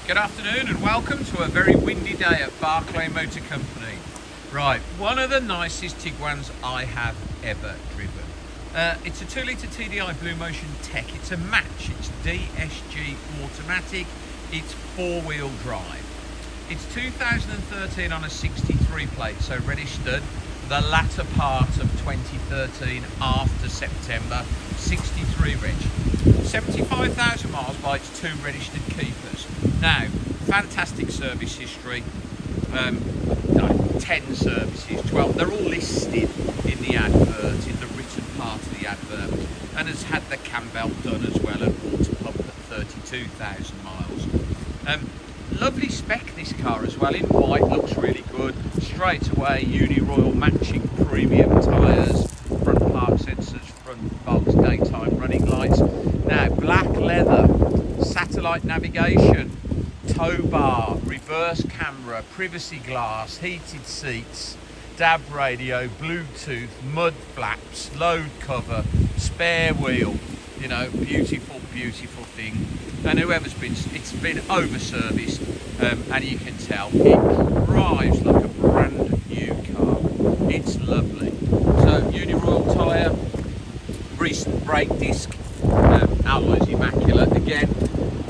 Good afternoon and welcome to a very windy day at Barclay Motor Company. Right, one of the nicest Tiguans I have ever driven. It's a 2-litre TDI BlueMotion Tech. It's a match. It's DSG automatic. It's 4-wheel drive. It's 2013 on a 63 plate, so registered the latter part of 2013 after September. 63 reg. 75,000 miles by its 2 registered keepers. Now, fantastic service history. 10 services, 12. They're all listed in the advert, in the written part of the advert, and has had the cam belt done as well and water pump at 32,000 miles. Lovely spec this car as well, in white, looks really good. Straight away, Uniroyal matching premium tyres, front park sensors, front Volks daytime running lights. Now, black leather, satellite navigation, tow bar, reverse camera, privacy glass, heated seats, DAB radio, Bluetooth, mud flaps, load cover, spare wheel. You know, beautiful, beautiful thing. And whoever's been, it's been over serviced, and you can tell it drives like a brand new car. It's lovely. So, Uniroyal tyre, recent brake disc, alloys immaculate again.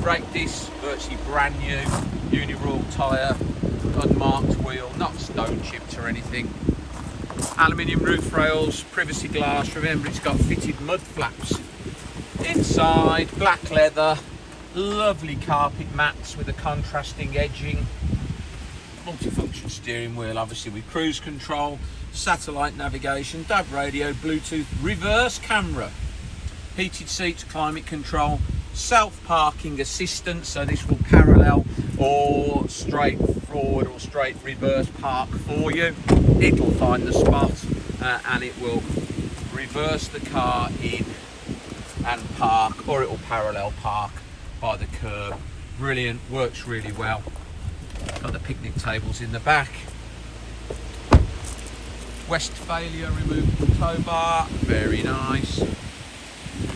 Brake disc virtually brand new. Uniroyal tyre, unmarked wheel, not stone chipped or anything. Aluminium roof rails, privacy glass. Remember, it's got fitted mud flaps. Inside, black leather, lovely carpet mats with a contrasting edging. Multifunction steering wheel, obviously with cruise control, satellite navigation, DAB radio, Bluetooth, reverse camera, heated seats, climate control, self-parking assistance, so this will parallel or straight forward or straight reverse park for you. It'll find the spot and it will reverse the car in and park, or it will parallel park by the curb. Brilliant, works really well. Got the picnic tables in the back. Westphalia removable tow bar, very nice.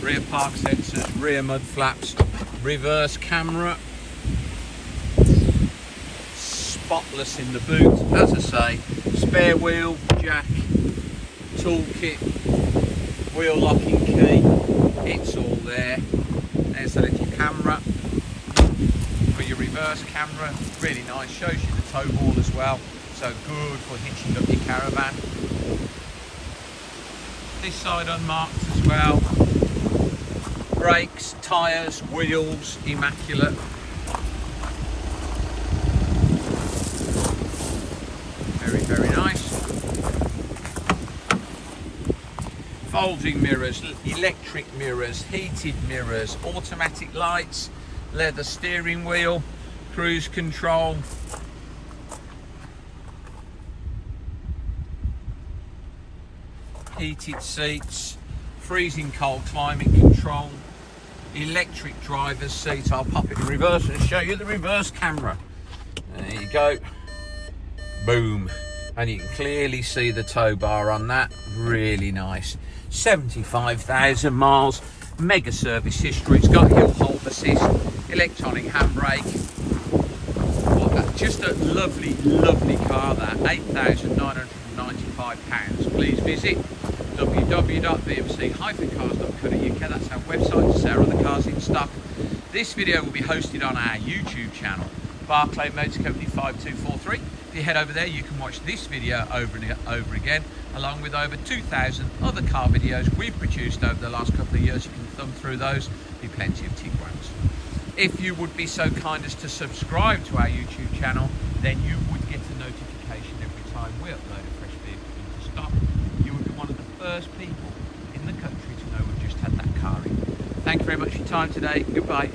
Rear park sensors, rear mud flaps, reverse camera. Spotless in the boot, as I say. Spare wheel, jack, toolkit, wheel locking key. It's all there. There's a little camera for your reverse camera. Really nice. Shows you the tow ball as well. So good for hitching up your caravan. This side unmarked as well. Brakes, tyres, wheels, immaculate. Very, very nice. Folding mirrors, electric mirrors, heated mirrors, automatic lights, leather steering wheel, cruise control. Heated seats, freezing cold climate control, electric driver's seat. I'll pop it in reverse and show you the reverse camera. There you go. Boom. And you can clearly see the tow bar on that. Really nice. 75,000 miles, mega service history. It's got hill hold assist, electronic handbrake. Just a lovely, lovely car that. £8,995. Please visit www.bmc-cars.co.uk. That's our website to see our other cars in stock. This video will be hosted on our YouTube channel, Barclay Motor Company 5243. If you head over there, you can watch this video over and over again, along with over 2,000 other car videos we've produced over the last couple of years. You can thumb through those. Be plenty of Tiguans. If you would be so kind as to subscribe to our YouTube channel, then you would get a notification every time we upload a fresh vehicle into stock. You would be one of the first people in the country to know we've just had that car in. Thank you very much for your time today. Goodbye.